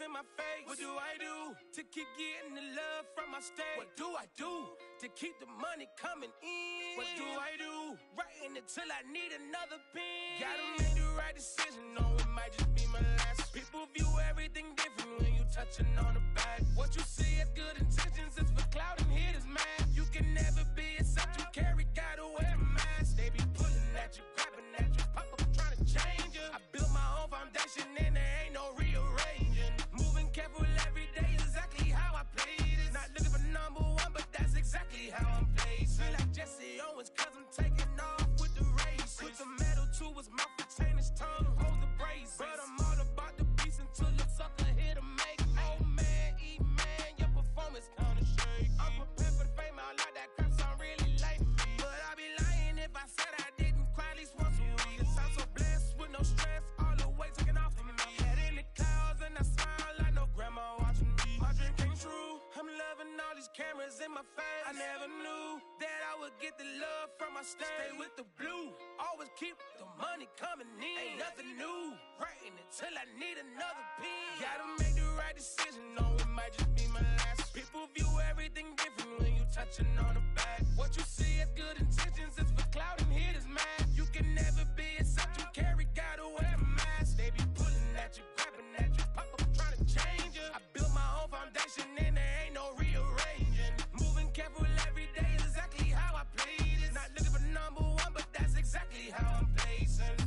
in my face. What do I do to keep getting the love from my state? What do I do to keep the money coming in? What do I do? Writing until I need another pen. Gotta make the right decision, no, it might just be my last. People view everything different when you touching on the back. What you see as good intentions is for clout and hitters, man. You can never be except you carry, gotta wear a mask. They be pulling at you, grabbing at you, pop up trying to change you. I built my own foundation and there ain't no rearranging. Moving careful every day is exactly how I play this. Not looking for number one, but that's exactly how I'm placed. Feel like Jesse Owens, cause I'm taking off with the race. Put the metal to his mouth, retain his tongue, hold the brace. But I'm all about the beast until the sucker hit a make. Oh man, eat man, your performance kinda shake. I'm prepared for the fame, I like that crap sound really like me. But I'd be lying if I said I didn't cry at least once a week. Cause I'm so blessed with no stress, all the weight taken off of me. Head in the clouds and I smile like no grandma watching me. My dream came true, I'm loving all these cameras in my face. I never knew that I would get the love from my state. Stay with the blue, always keep the money coming in. Ain't nothing new, writing until I need another pen. Gotta make the right decision, no, it might just be my last. People view everything different when you touching on the back. What you see as good intentions is for clout and hitters, man. You can never be except you carry, gotta wear a mask. They be pulling at you, grabbing at you, pop up trying to change you. I built my own foundation and there ain't no rearranging. Moving careful every day is exactly how I play this. Not looking for number one, but that's exactly how I'm placing.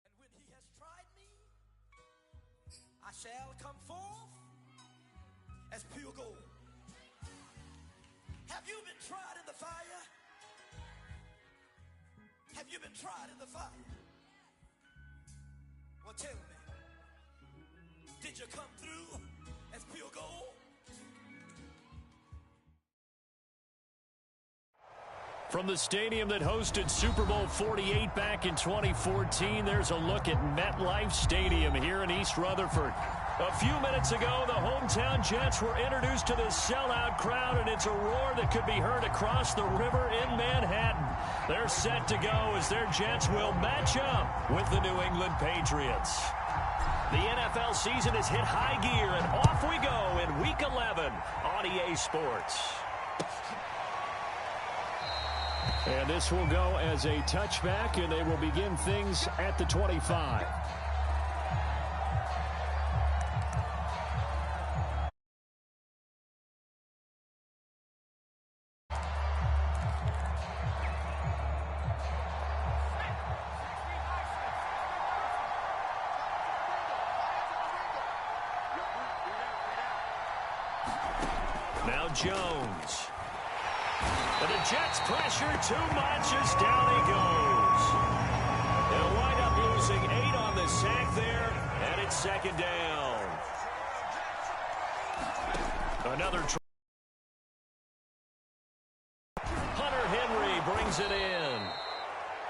And when he has tried me, I shall come forth as pure gold. Have you been tried in the fire? Have you been tried in the fire? Well, tell me, did you come through as pure gold? From the stadium that hosted Super Bowl 48 back in 2014, there's a look at MetLife Stadium here in East Rutherford. A few minutes ago, the hometown Jets were introduced to this sellout crowd, and it's a roar that could be heard across the river in Manhattan. They're set to go as their Jets will match up with the New England Patriots. The NFL season has hit high gear, and off we go in Week 11 on EA Sports. And this will go as a touchback, and they will begin things at the 25. Now Jones. And the Jets pressure too much as down he goes. They'll wind up losing 8 on the sack there, and it's second down. Another try. Hunter Henry brings it in.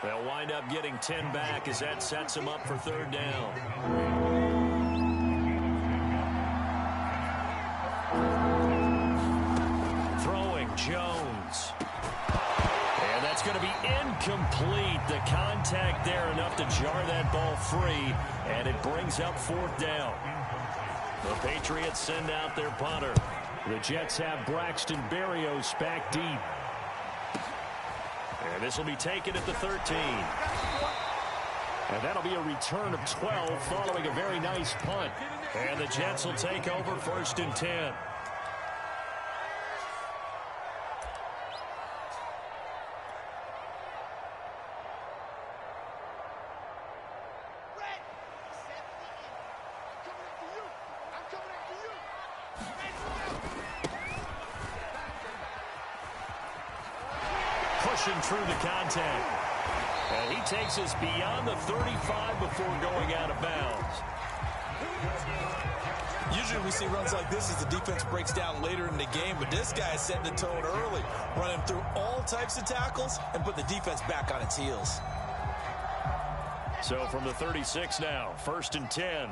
They'll wind up getting 10 back as that sets them up for third down. Jones. And that's going to be incomplete. The contact there enough to jar that ball free, and it brings up fourth down. The Patriots send out their punter. The Jets have Braxton Berrios back deep. And this will be taken at the 13. And that'll be a return of 12 following a very nice punt. And the Jets will take over first and 10. Pushing through the contact. And he takes us beyond the 35 before going out of bounds. Usually we see runs like this as the defense breaks down later in the game, but this guy is setting the tone early, running through all types of tackles and put the defense back on its heels. So from the 36 now, first and 10.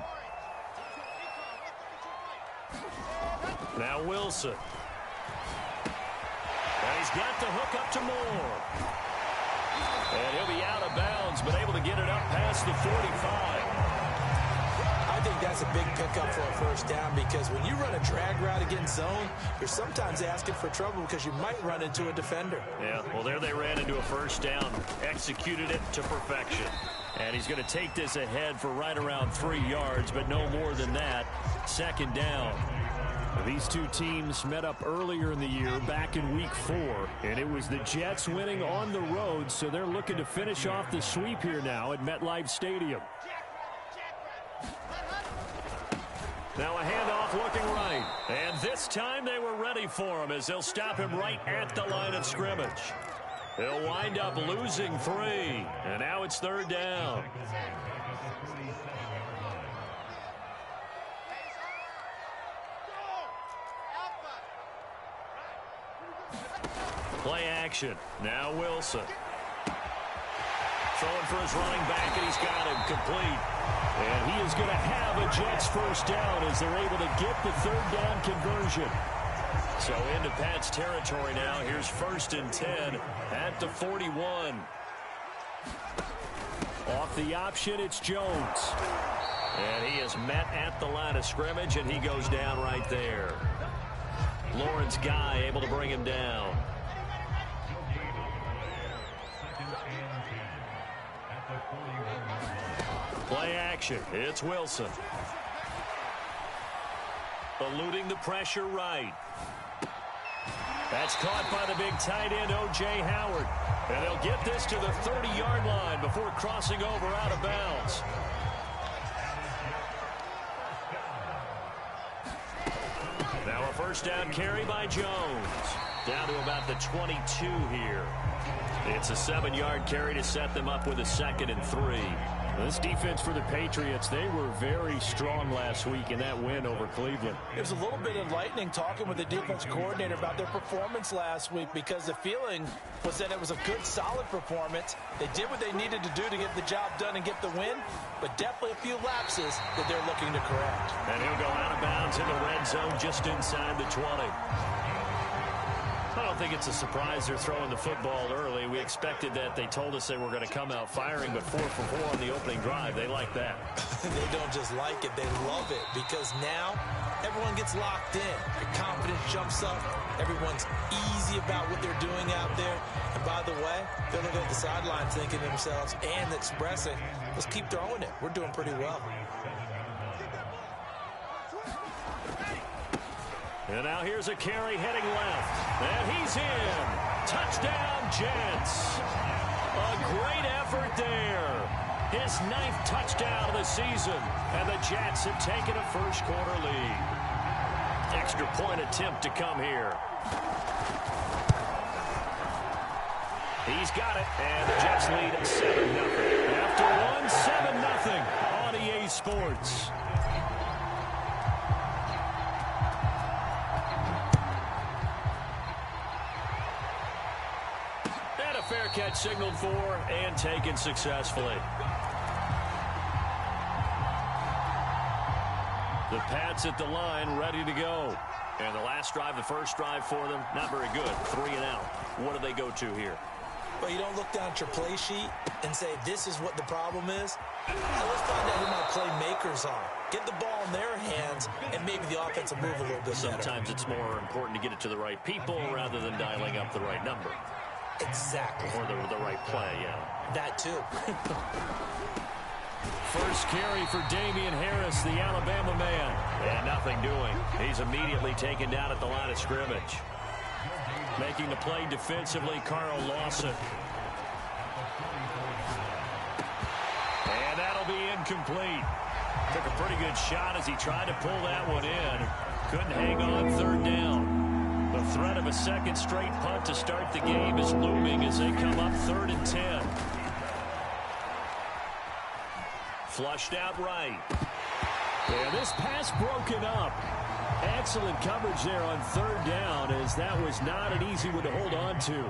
Now Wilson. He's got the hook up to Moore. And he'll be out of bounds, but able to get it up past the 45. I think that's a big pickup for a first down because when you run a drag route against zone, you're sometimes asking for trouble because you might run into a defender. Yeah, well, there they ran into a first down, executed it to perfection. And he's going to take this ahead for right around 3 yards, but no more than that. Second down. These two teams met up earlier in the year, back in Week 4, and it was the Jets winning on the road, so they're looking to finish off the sweep here now at MetLife Stadium. Now a handoff looking right. And this time they were ready for him as they'll stop him right at the line of scrimmage. He'll wind up losing 3. And now it's third down. Play action. Now Wilson. Throwing for his running back, and he's got him complete. And he is going to have a Jets first down as they're able to get the third down conversion. So into Pat's territory now. Here's 1st and 10 at the 41. Off the option, it's Jones. And he is met at the line of scrimmage, and he goes down right there. Lawrence Guy able to bring him down. Play action. It's Wilson. Eluding the pressure right. That's caught by the big tight end, O.J. Howard. And they'll get this to the 30-yard line before crossing over out of bounds. Now a first down carry by Jones. Down to about the 22 here. It's a 7-yard carry to set them up with a 2nd and 3. This defense for the Patriots, they were very strong last week in that win over Cleveland. It was a little bit enlightening talking with the defense coordinator about their performance last week because the feeling was that it was a good, solid performance. They did what they needed to do to get the job done and get the win, but definitely a few lapses that they're looking to correct. And he'll go out of bounds in the red zone just inside the 20. I don't think it's a surprise they're throwing the football early. We expected that. They told us they were going to come out firing, but 4 for 4 on the opening drive. They like that. They don't just like it. They love it because now everyone gets locked in. Your confidence jumps up. Everyone's easy about what they're doing out there. And by the way, they're looking at the sideline thinking to themselves and expressing, let's keep throwing it. We're doing pretty well. And now here's a carry heading left. And he's in. Touchdown, Jets. A great effort there. His 9th touchdown of the season. And the Jets have taken a first-quarter lead. Extra point attempt to come here. He's got it. And the Jets lead at 7-0. After 1, 7-0 on EA Sports. Fair catch signaled for and taken successfully. The Pats at the line ready to go. And the last drive, the first drive for them, not very good. 3 and out. What do they go to here? Well, you don't look down at your play sheet and say, this is what the problem is. Now let's find out who my playmakers are. Get the ball in their hands, and maybe the offense will move a little bit better. Sometimes it's more important to get it to the right people rather than dialing up the right number. Exactly. Or the right play, yeah. That too. First carry for Damian Harris, the Alabama man. And nothing doing. He's immediately taken down at the line of scrimmage. Making the play defensively, Carl Lawson. And that'll be incomplete. Took a pretty good shot as he tried to pull that one in. Couldn't hang on 3rd down. The threat of a 2nd straight punt to start the game is looming as they come up 3rd and 10. Flushed out right. Yeah, this pass broken up. Excellent coverage there on 3rd down as that was not an easy one to hold on to.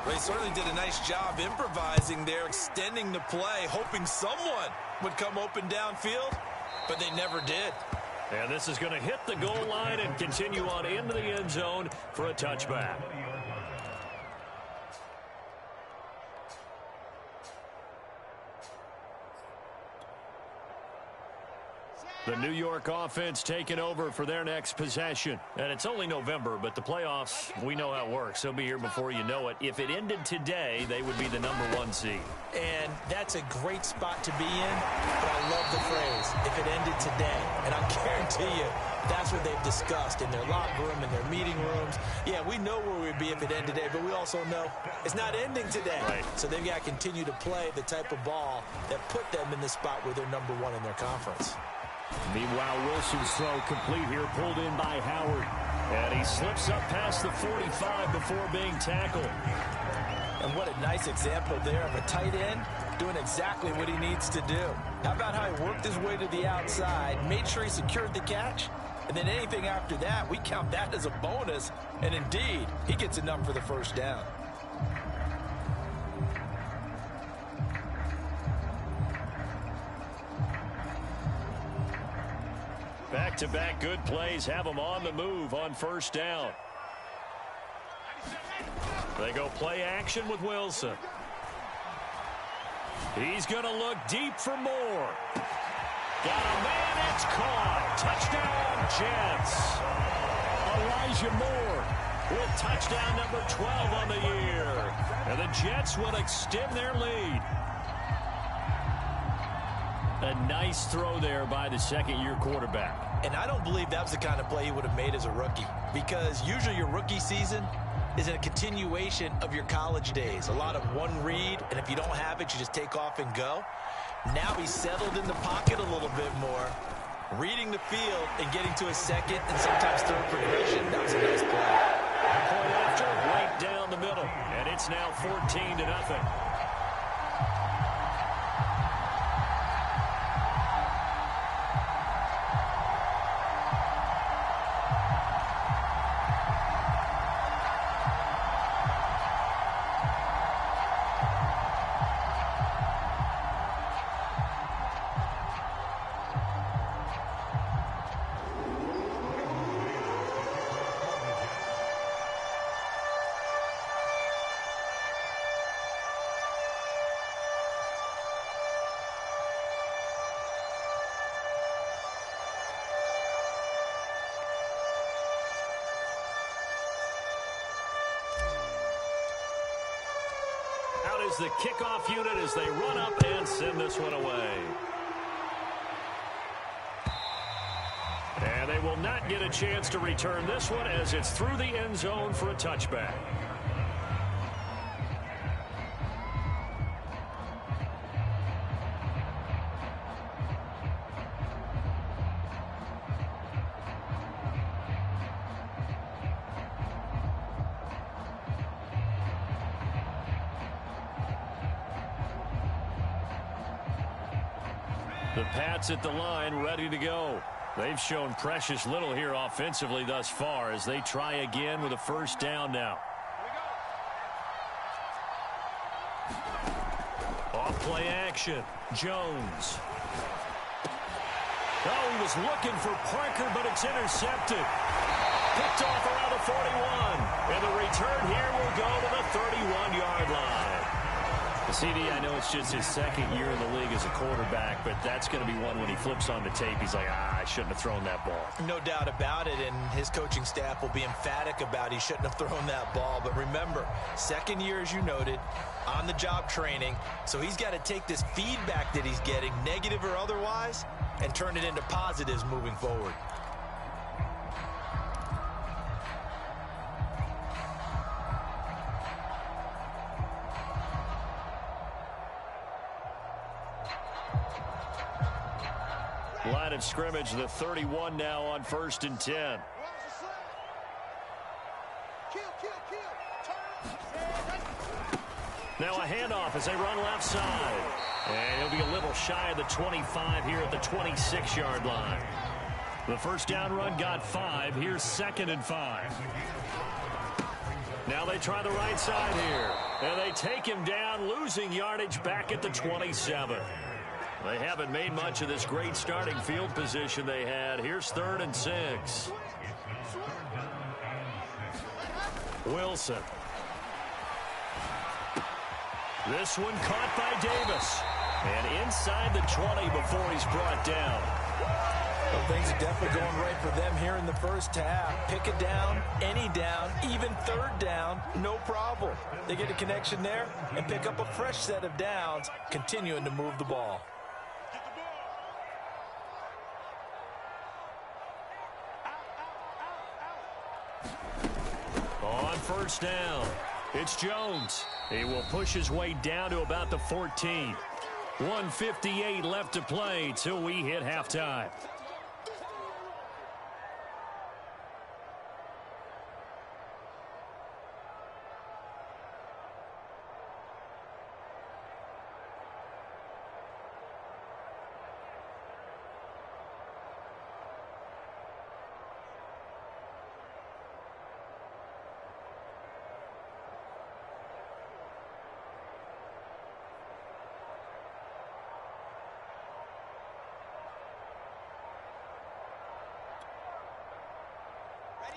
Well, he certainly did a nice job improvising there, extending the play, hoping someone would come open downfield, but they never did. And this is going to hit the goal line and continue on into the end zone for a touchback. The New York offense taking over for their next possession. And it's only November, but the playoffs, we know how it works. They'll be here before you know it. If it ended today, they would be the #1 seed. And that's a great spot to be in, but I love the phrase, if it ended today. And I guarantee you, that's what they've discussed in their locker room, in their meeting rooms. Yeah, we know where we'd be if it ended today, but we also know it's not ending today. Right. So they've got to continue to play the type of ball that put them in the spot where they're #1 in their conference. Meanwhile, Wilson's throw complete here, pulled in by Howard. And he slips up past the 45 before being tackled. And what a nice example there of a tight end doing exactly what he needs to do. How about how he worked his way to the outside, made sure he secured the catch, and then anything after that, we count that as a bonus. And indeed, he gets enough for the first down. Back-to-back good plays have them on the move on first down. They go play action with Wilson. He's going to look deep for more. Got a man, it's caught. Touchdown, Jets. Elijah Moore with touchdown number 12 on the year. And the Jets will extend their lead. A nice throw there by the second-year quarterback. And I don't believe that was the kind of play he would have made as a rookie, because usually your rookie season is a continuation of your college days. A lot of one read, and if you don't have it, you just take off and go. Now he's settled in the pocket a little bit more, reading the field and getting to a second and sometimes third progression. That was a nice play. Point after, right down the middle, and it's now 14-0. Is the kickoff unit as they run up and send this one away. And they will not get a chance to return this one as it's through the end zone for a touchback. The Pats at the line, ready to go. They've shown precious little here offensively thus far as they try again with a first down now. Off play action. Jones. Oh, he was looking for Parker, but it's intercepted. Picked off around the 41. And the return here will go to the 31-yard line. CD, I know it's just his second year in the league as a quarterback, but that's going to be one when he flips on the tape, he's like, I shouldn't have thrown that ball. No doubt about it, and his coaching staff will be emphatic about he shouldn't have thrown that ball. But remember, second year, as you noted, on-the-job training, so he's got to take this feedback that he's getting, negative or otherwise, and turn it into positives moving forward. Line of scrimmage, the 31 now on 1st and 10. Now a handoff as they run left side. And he'll be a little shy of the 25 here at the 26-yard line. The first down run got 5. Here's 2nd and 5. Now they try the right side here. And they take him down, losing yardage back at the 27. They haven't made much of this great starting field position they had. Here's 3rd and 6. Wilson. This one caught by Davis. And inside the 20 before he's brought down. Well, things are definitely going right for them here in the first half. Pick it down, any down, even 3rd down, no problem. They get a connection there and pick up a fresh set of downs, continuing to move the ball. On 1st down, it's Jones. He will push his way down to about the 14. 1:58 left to play till we hit halftime.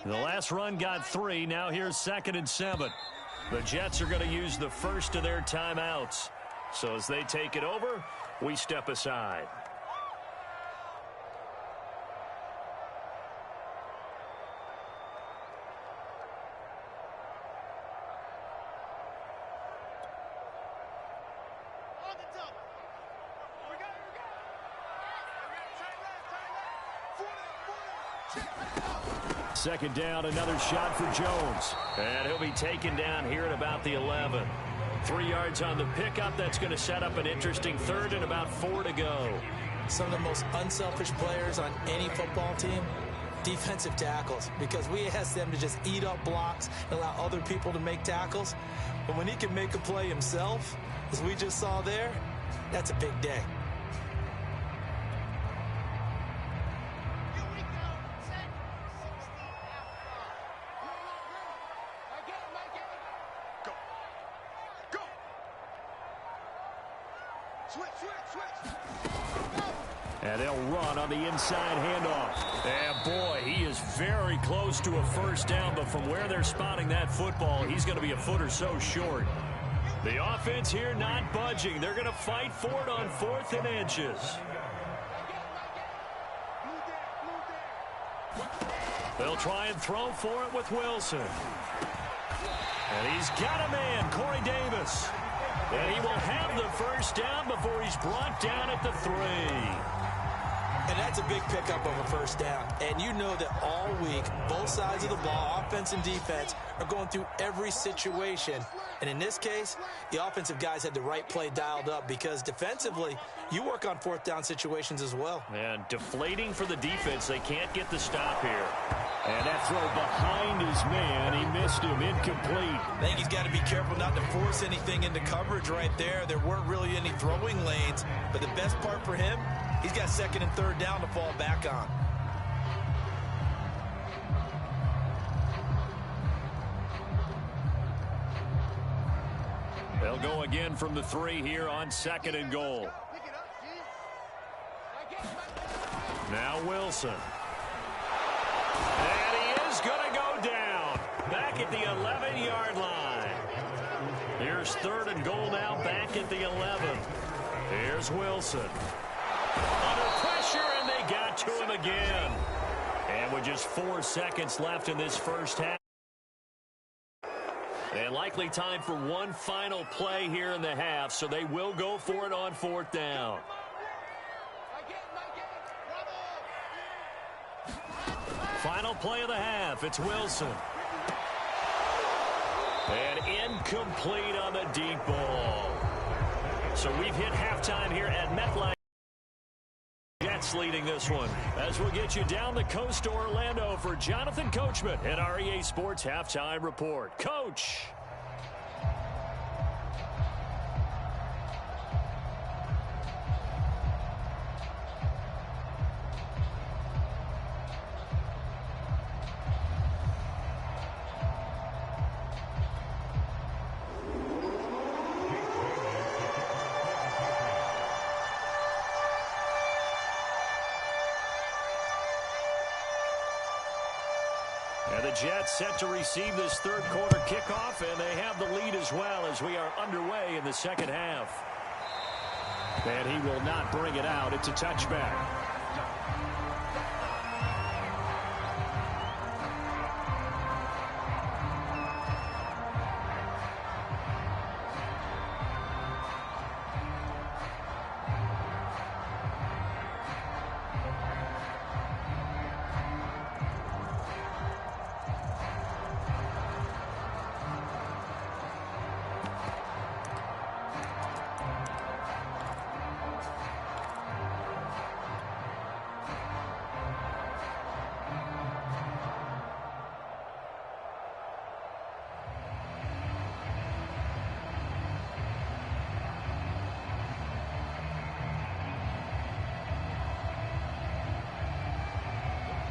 The last run got 3. Now here's 2nd and 7. The Jets are going to use the first of their timeouts. So as they take it over, we step aside. Second down, another shot for Jones. And he'll be taken down here at about the 11. 3 yards on the pickup. That's going to set up an interesting 3rd and about 4 to go. Some of the most unselfish players on any football team, defensive tackles, because we ask them to just eat up blocks and allow other people to make tackles. But when he can make a play himself, as we just saw there, that's a big day. And they'll run on the inside handoff. And boy, he is very close to a 1st down, but from where they're spotting that football, he's going to be a foot or so short. The offense here not budging. They're going to fight for it on 4th and inches. They'll try and throw for it with Wilson. And he's got a man, Corey Davis. And he will have the 1st down before he's brought down at the 3. And that's a big pickup of a 1st down. And you know that all week, both sides of the ball, offense and defense, are going through every situation. And in this case, the offensive guys had the right play dialed up because defensively, you work on 4th down situations as well. And deflating for the defense. They can't get the stop here. And that throw behind his man. He missed him. Incomplete. I think he's got to be careful not to force anything into coverage right there. There weren't really any throwing lanes. But the best part for him, he's got 2nd and 3rd down to fall back on. They'll go again from the 3 here on 2nd and goal. Now Wilson. And he is going to go down. Back at the 11-yard line. Here's 3rd and goal now back at the 11. Here's Wilson. Under pressure, and they got to him again. And with just 4 seconds left in this first half. And likely time for one final play here in the half, so they will go for it on 4th down. Final play of the half, it's Wilson. And incomplete on the deep ball. So we've hit halftime here at MetLife. Jets leading this one as we'll get you down the coast to Orlando for Jonathan Coachman at our EA Sports Halftime Report. Coach. And the Jets set to receive this third quarter kickoff, and they have the lead as well as we are underway in the second half. And he will not bring it out. It's a touchback.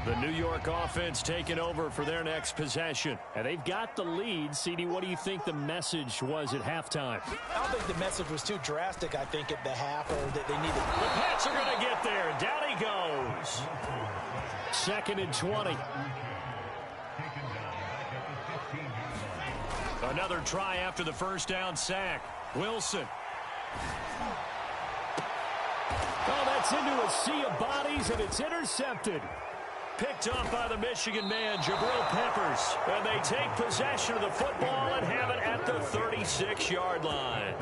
The New York offense taking over for their next possession. And they've got the lead. CD, what do you think the message was at halftime? I don't think the message was too drastic, I think, at the half, or that they needed. The Pats are going to get there. Down he goes. 2nd and 20. Another try after the first down sack. Wilson. Oh, that's into a sea of bodies, and it's intercepted. Picked up by the Michigan man, Jabril Peppers. And they take possession of the football and have it at the 36-yard line.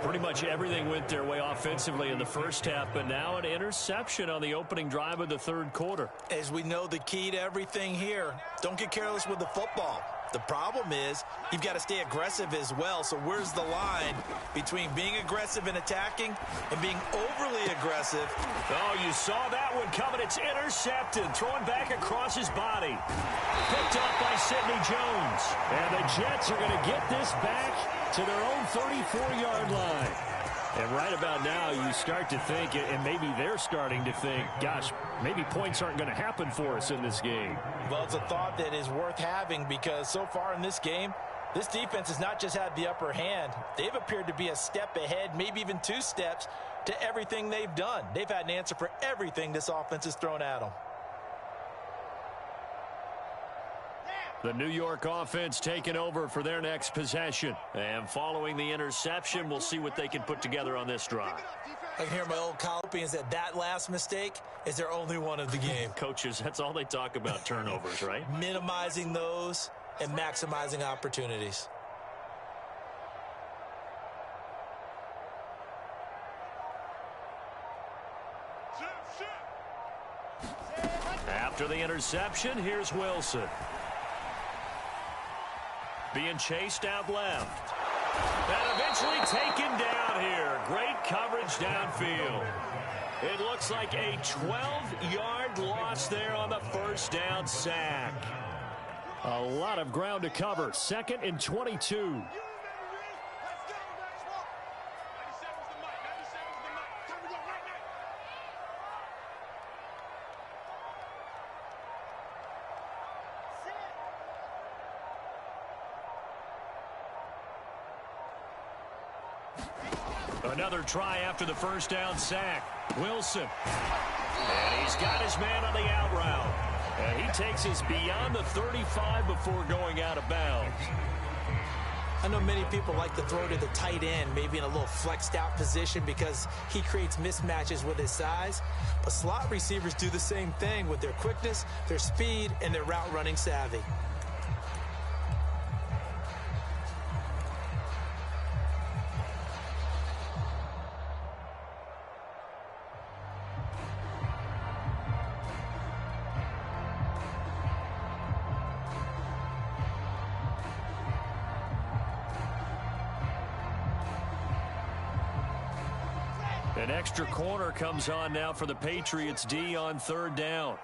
Pretty much everything went their way offensively in the first half, but now an interception on the opening drive of the third quarter. As we know, the key to everything here, don't get careless with the football. The problem is you've got to stay aggressive as well. So where's the line between being aggressive and attacking and being overly aggressive? Oh, you saw that one coming. It's intercepted. Throwing back across his body. Picked up by Sidney Jones. And the Jets are going to get this back to their own 34-yard line. And right about now, you start to think, and maybe they're starting to think, gosh, maybe points aren't going to happen for us in this game. Well, it's a thought that is worth having because so far in this game, this defense has not just had the upper hand. They've appeared to be a step ahead, maybe even 2 steps to everything they've done. They've had an answer for everything this offense has thrown at them. The New York offense taking over for their next possession. And following the interception, we'll see what they can put together on this drive. I can hear my old Colombians that that last mistake is their only one of the game. Coaches, that's all they talk about, turnovers, right? Minimizing those and maximizing opportunities. After the interception, here's Wilson. Being chased out left. And eventually taken down here. Great coverage downfield. It looks like a 12-yard loss there on the first down sack. A lot of ground to cover. 2nd and 22. Another try after the first down sack. Wilson. And he's got his man on the out route. And he takes us beyond the 35 before going out of bounds. I know many people like to throw to the tight end, maybe in a little flexed out position because he creates mismatches with his size. But slot receivers do the same thing with their quickness, their speed, and their route running savvy. An extra corner comes on now for the Patriots D on 3rd down.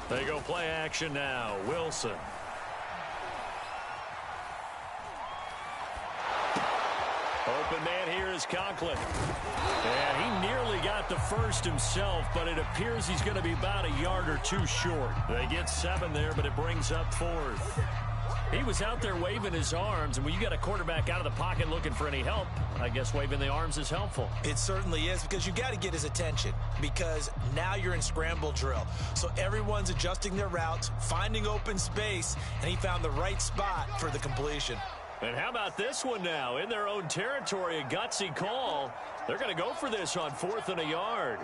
They go play action now. Wilson. Open man here is Conklin. And he nearly got the first himself, but it appears he's going to be about a yard or 2 short. They get 7 there, but it brings up 4th. He was out there waving his arms, and when you got a quarterback out of the pocket looking for any help, I guess waving the arms is helpful. It certainly is, because you got to get his attention, because now you're in scramble drill. So everyone's adjusting their routes, finding open space, and he found the right spot for the completion. And how about this one now? In their own territory, a gutsy call. They're going to go for this on 4th and a yard.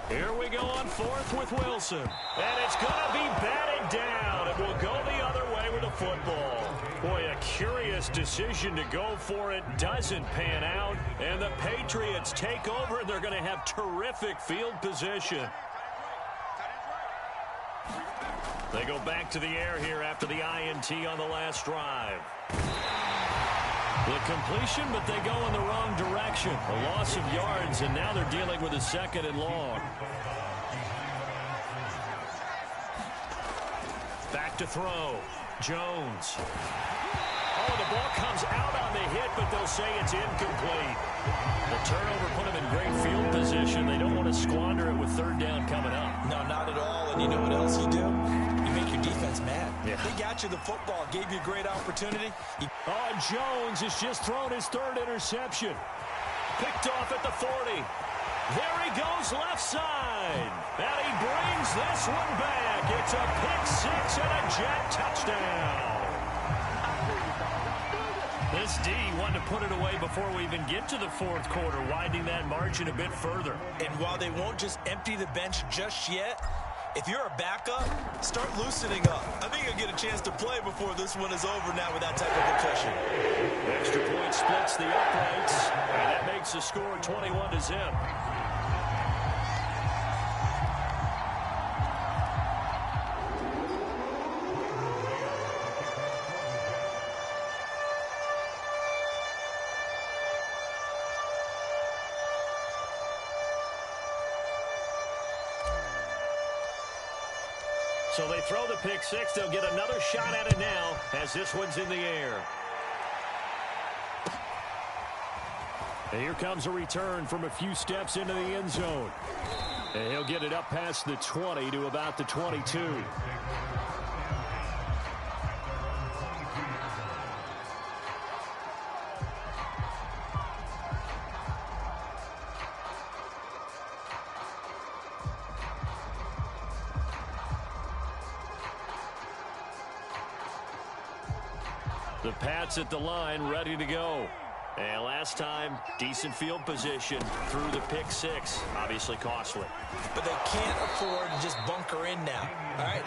Here we go on 4th with Wilson. And it's going to be batted down. It will go the other way with the football. Boy, a curious decision to go for it. Doesn't pan out. And the Patriots take over, and they're going to have terrific field position. They go back to the air here after the INT on the last drive. The completion, but they go in the wrong direction. A loss of yards, and now they're dealing with a 2nd and long. Back to throw. Jones. Oh, the ball comes out on the hit, but they'll say it's incomplete. The turnover put them in great field position. They don't want to squander it with 3rd down coming up. No, not at all. And you know what else you do? You make your defense mad. Yeah. They got you the football, gave you a great opportunity. Oh, Jones has just thrown his 3rd interception. Picked off at the 40. There he goes left side. And he brings this one back. It's a pick 6 and a Jet touchdown. This D wanted to put it away before we even get to the 4th quarter, widening that margin a bit further. And while they won't just empty the bench just yet, if you're a backup, start loosening up. I think you'll get a chance to play before this one is over now with that type of cushion. Extra point splits the uprights, and that makes the score 21-0. So they throw the pick 6. They'll get another shot at it now as this one's in the air. And here comes a return from a few steps into the end zone. And he'll get it up past the 20 to about the 22. The Pats at the line, ready to go. And last time, decent field position through the pick 6. Obviously costly. But they can't afford to just bunker in now. All right,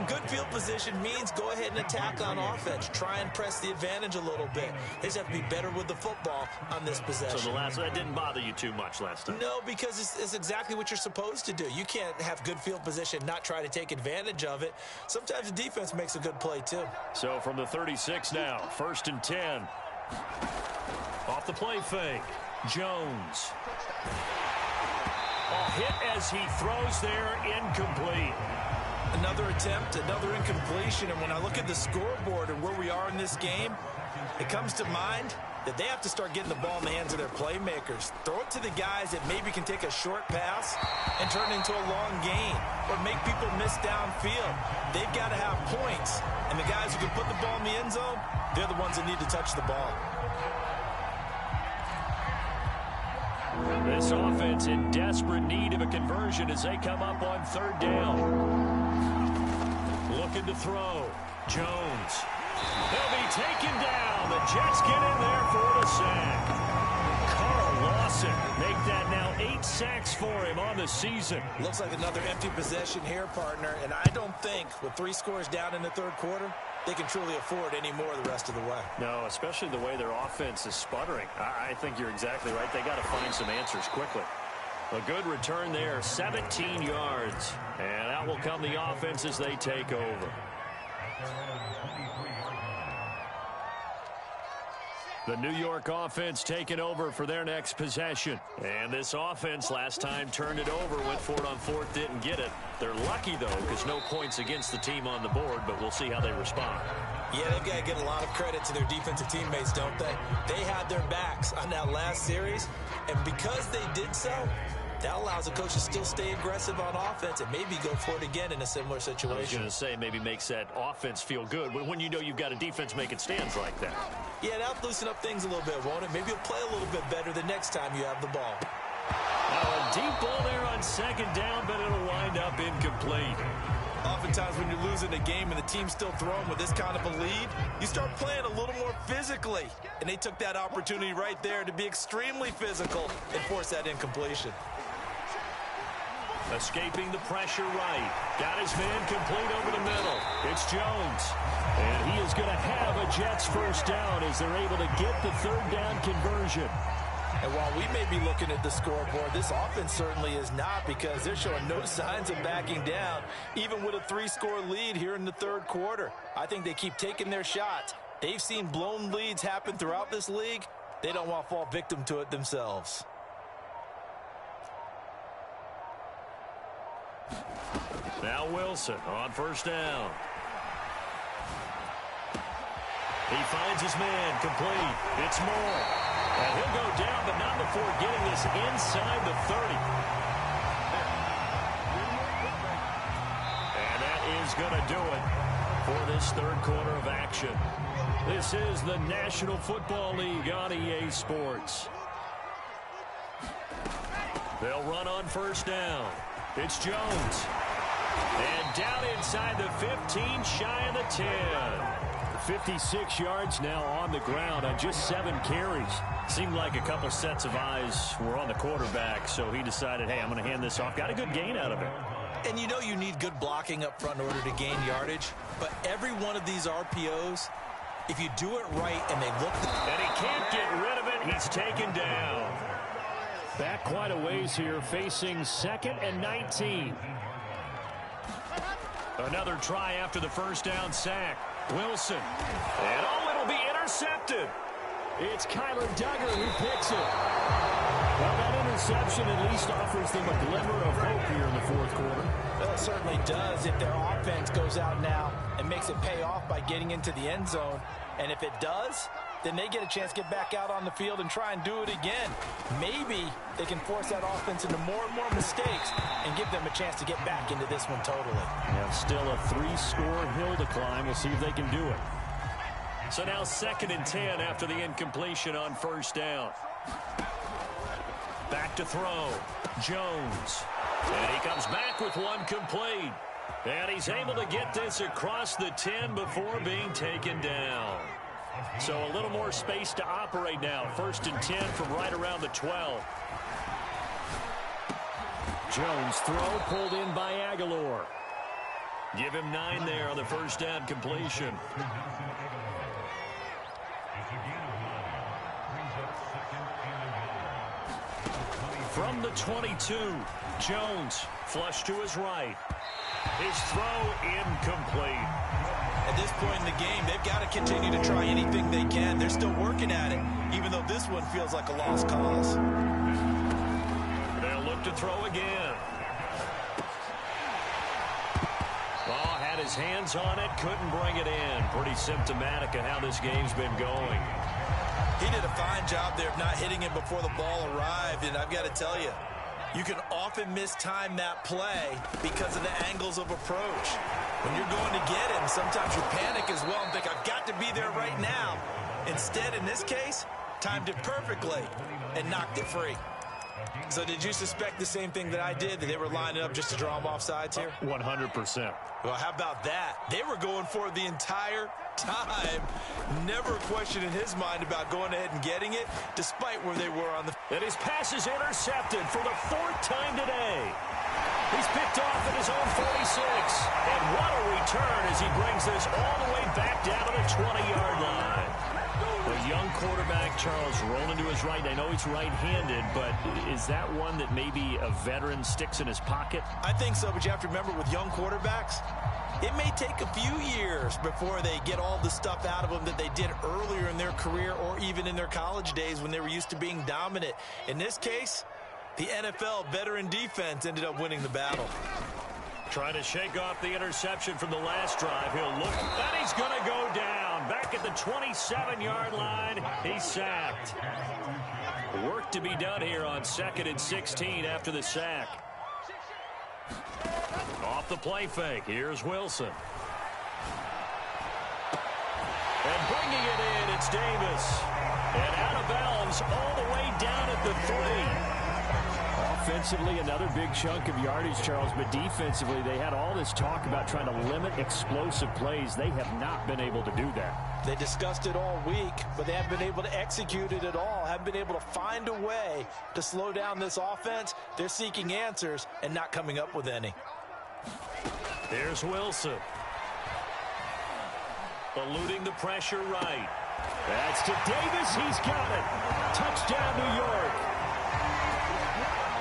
good field position means go ahead and attack on offense. Try and press the advantage a little bit. They just have to be better with the football on this possession. So that didn't bother you too much last time? No, because it's exactly what you're supposed to do. You can't have good field position, not try to take advantage of it. Sometimes the defense makes a good play too. So from the 36 now, 1st and 10. Off the play fake, Jones. A hit as he throws there, incomplete. Another attempt, another incompletion, and when I look at the scoreboard and where we are in this game, it comes to mind that they have to start getting the ball in the hands of their playmakers. Throw it to the guys that maybe can take a short pass and turn it into a long gain or make people miss downfield. They've got to have points, and the guys who can put the ball in the end zone, they're the ones that need to touch the ball. This offense in desperate need of a conversion as they come up on 3rd down. Looking to throw. Jones. He'll be taken down. The Jets get in there for the sack. Carl Lawson make that now 8 sacks for him on the season. Looks like another empty possession here, partner, and I don't think with 3 scores down in the 3rd quarter, they can truly afford any more the rest of the way. No, especially the way their offense is sputtering. I think you're exactly right. They got to find some answers quickly. A good return there, 17 yards. And out will come the offense as they take over. The New York offense taking over for their next possession. And this offense last time turned it over, went for it on fourth, didn't get it. They're lucky, though, because no points against the team on the board, but we'll see how they respond. Yeah, they've got to get a lot of credit to their defensive teammates, don't they? They had their backs on that last series, and because they did so, that allows the coach to still stay aggressive on offense and maybe go for it again in a similar situation. I was going to say maybe makes that offense feel good when you know you've got a defense making stands like that. Yeah, that'll loosen up things a little bit, won't it? Maybe you'll play a little bit better the next time you have the ball. Now a deep ball there on second down, but it'll wind up incomplete. Oftentimes when you're losing a game and the team's still throwing with this kind of a lead, you start playing a little more physically. And they took that opportunity right there to be extremely physical and force that incompletion. Escaping the pressure right. Got his man complete over the middle. It's Jones. And he is going to have a Jets first down as they're able to get the third down conversion. And while we may be looking at the scoreboard, this offense certainly is not, because they're showing no signs of backing down, even with a 3-score lead here in the third quarter. I think they keep taking their shots. They've seen blown leads happen throughout this league. They don't want to fall victim to it themselves. Now Wilson on first down. He finds his man complete. It's Moore. And he'll go down, but not before getting this inside the 30. And that is going to do it for this third quarter of action. This is the National Football League on EA Sports. They'll run on first down. It's Jones. And down inside the 15, shy of the 10. 56 yards now on the ground on just 7 carries. Seemed like a couple sets of eyes were on the quarterback, so he decided, hey, I'm going to hand this off. Got a good gain out of it. And you know you need good blocking up front in order to gain yardage, but every one of these RPOs, if you do it right and they look... And he can't get rid of it. He's taken down. Back quite a ways here, facing 2nd and 19. Another try after the first down sack. Wilson. And it'll be intercepted. It's Kyler Duggar who picks it. Well, that interception at least offers them a glimmer of hope here in the fourth quarter. Well, it certainly does if their offense goes out now and makes it pay off by getting into the end zone. And if it does, then they get a chance to get back out on the field and try and do it again. Maybe they can force that offense into more and more mistakes and give them a chance to get back into this one totally. Yeah, still a 3-score hill to climb. We'll see if they can do it. So now 2nd and 10 after the incompletion on first down. Back to throw. Jones. And he comes back with one complete. And he's able to get this across the 10 before being taken down. So a little more space to operate now. 1st and 10 from right around the 12. Jones throw pulled in by Aguilar. Give him 9 there on the first down completion. From the 22, Jones flush to his right. His throw incomplete. At this point in the game, they've got to continue to try anything they can. They're still working at it, even though this one feels like a lost cause. They'll look to throw again. Oh, had his hands on it, couldn't bring it in. Pretty symptomatic of how this game's been going. He did a fine job there of not hitting him before the ball arrived, and I've got to tell you, you can often mistime that play because of the angles of approach. When you're going to get him, sometimes you panic as well and think, I've got to be there right now. Instead, in this case, timed it perfectly and knocked it free. So did you suspect the same thing that I did, that they were lining up just to draw him off sides here? 100%. Well, how about that? They were going for it the entire time. Never a question in his mind about going ahead and getting it, despite where they were on the... And his pass is intercepted for the 4th time today. He's picked off at his own 46. And what a return as he brings this all the way back down to the 20-yard line. The young quarterback, Charles, rolling to his right. I know he's right-handed, but is that one that maybe a veteran sticks in his pocket? I think so, but you have to remember with young quarterbacks, it may take a few years before they get all the stuff out of them that they did earlier in their career or even in their college days when they were used to being dominant. In this case, the NFL veteran defense ended up winning the battle. Trying to shake off the interception from the last drive. He'll look, and he's going to go down. Back at the 27-yard line, he's sacked. Work to be done here on 2nd and 16 after the sack. Off the play fake, here's Wilson. And bringing it in, it's Davis. And out of bounds all the way down at the 3. Offensively, another big chunk of yardage, Charles, but defensively, they had all this talk about trying to limit explosive plays. They have not been able to do that. They discussed it all week, but they haven't been able to execute it at all, haven't been able to find a way to slow down this offense. They're seeking answers and not coming up with any. Here's Wilson. Eluding the pressure right. That's to Davis. He's got it. Touchdown, New York.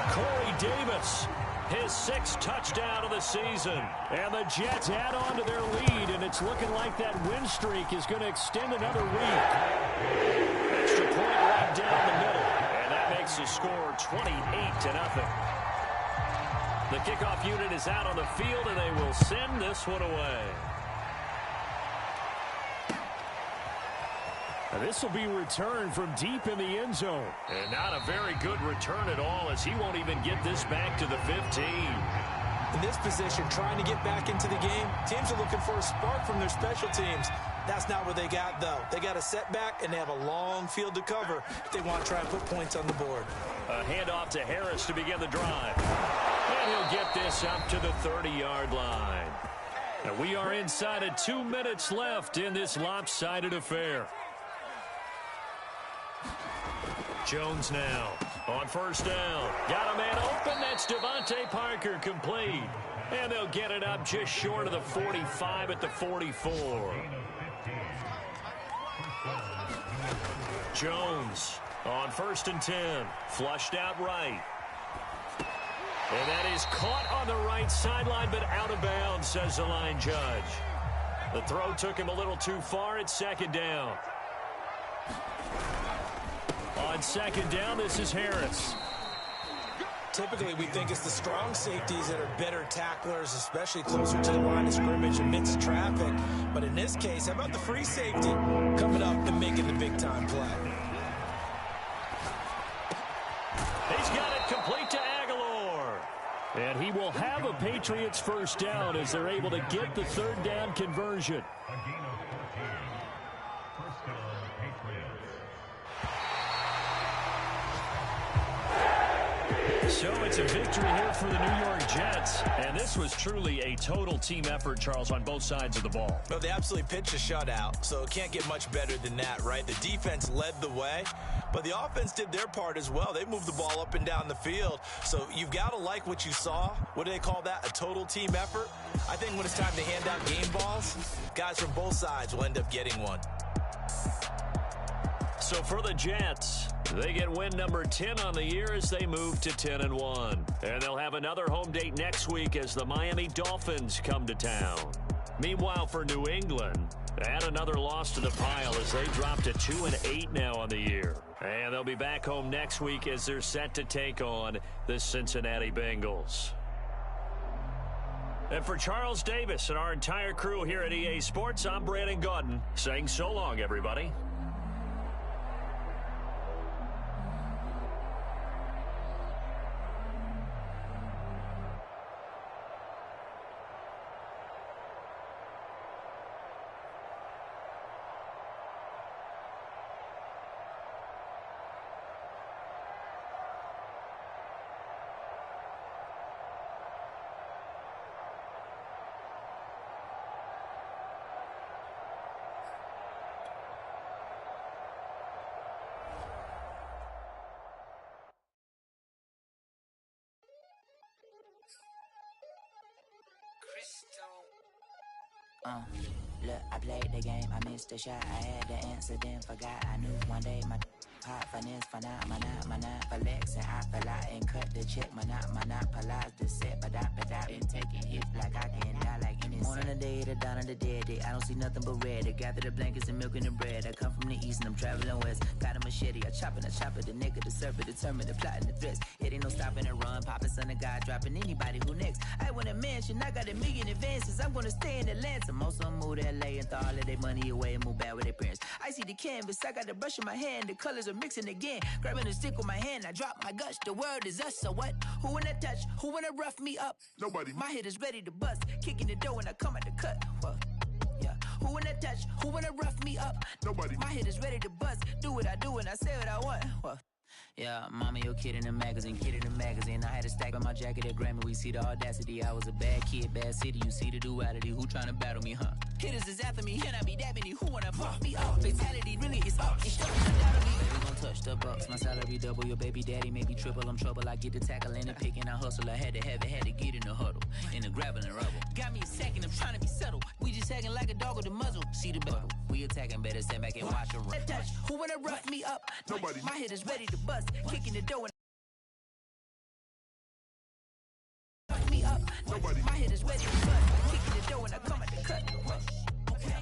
Corey Davis, his 6th touchdown of the season. And the Jets add on to their lead, and it's looking like that win streak is going to extend another week. Extra point right down the middle, and that makes the score 28-0. The kickoff unit is out on the field, and they will send this one away. This will be returned from deep in the end zone. And not a very good return at all, as he won't even get this back to the 15. In this position, trying to get back into the game, teams are looking for a spark from their special teams. That's not what they got, though. They got a setback, and they have a long field to cover if they want to try and put points on the board. A handoff to Harris to begin the drive. And he'll get this up to the 30-yard line. And we are inside of 2 minutes left in this lopsided affair. Jones now on first down. Got a man open. That's Devontae Parker, complete. And they'll get it up just short of the 45 at the 44. Jones on 1st and 10. Flushed out right. And that is caught on the right sideline, but out of bounds, says the line judge. The throw took him a little too far. It's 2nd down. On 2nd down, this is Harris. Typically, we think it's the strong safeties that are better tacklers, especially closer to the line of scrimmage amidst traffic. But in this case, how about the free safety coming up and making the big-time play? He's got it complete to Aguilar. And he will have a Patriots first down as they're able to get the 3rd down conversion. So it's a victory here for the New York Jets. And this was truly a total team effort, Charles, on both sides of the ball. Well, they absolutely pitched a shutout, so it can't get much better than that, right? The defense led the way, but the offense did their part as well. They moved the ball up and down the field, so you've got to like what you saw. What do they call that? A total team effort? I think when it's time to hand out game balls, guys from both sides will end up getting one. So for the Jets, they get win number 10 on the year as they move to 10-1. And they'll have another home date next week as the Miami Dolphins come to town. Meanwhile, for New England, add another loss to the pile as they drop to 2-8 now on the year. And they'll be back home next week as they're set to take on the Cincinnati Bengals. And for Charles Davis and our entire crew here at EA Sports, I'm Brandon Gaudin saying so long, everybody. Look, I played the game, I missed the shot, I had the incident, forgot I knew one day my hot finesse, phenomenon, flexing, I fell out and cut the check, monopolize the set, but I been taking hits like I can die like any morning of get it down on the dead day. I don't see nothing but red. I gather the blankets and milk and the bread. I come from the east and I'm traveling west. Got a machete, I chop it, the neck of the serpent, determined, the plot and the threats. It ain't no stopping and run, popping son of God, dropping anybody who next. I want a mansion, I got a million advances. I'm gonna stay in Atlanta. Most of them move to LA and throw all of their money away and move back with their parents. I see the canvas, I got the brush in my hand, the colors are mixing again. Grabbing a stick with my hand, I drop my guts. The world is us, so what? Who wanna touch? Who wanna rough me up? Nobody. My hit is ready to bust, kicking the door when I come at the cut. What? Yeah. Who wanna touch? Who wanna rough me up? Nobody. My hit is ready to bust. Do what I do and I say what I want. What? Yeah, mama, your kid in the magazine, I had a stack on my jacket at Grammy. We see the audacity. I was a bad kid, bad city. You see the duality. Who tryna battle me, huh? Hitters is after me, and I be dabbing you. Who wanna fuck me up? Fatality really is up. It's just baby gon' touch the bucks. My salary double. Your baby daddy maybe triple. I'm trouble. I get the tackle and the pick and I hustle. I had to have it, had to get in the huddle, in the gravel and rubble. Got me a second. I'm trying to be subtle. We just hacking like a dog with a muzzle. See the battle. We attacking. Better stand back and watch them run. Who wanna rough me up? Nobody. My hit is ready to bust. Kicking the door and fuck me up. Nobody. My hit is ready to bust. Kicking the door and I come at the cut. Okay.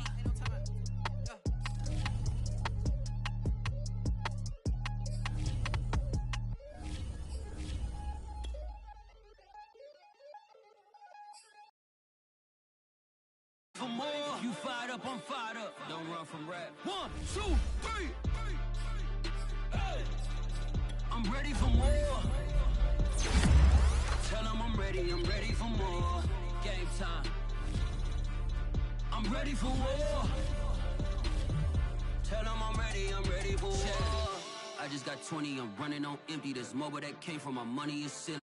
For more, you fired up, I'm fired up. Don't run from rap. 1, 2, 3. Hey. I'm ready for more. Tell them I'm ready for more. Game time. I'm ready for war. Tell them I'm ready for war. I just got 20, I'm running on empty. This mobile that came from my money is silly.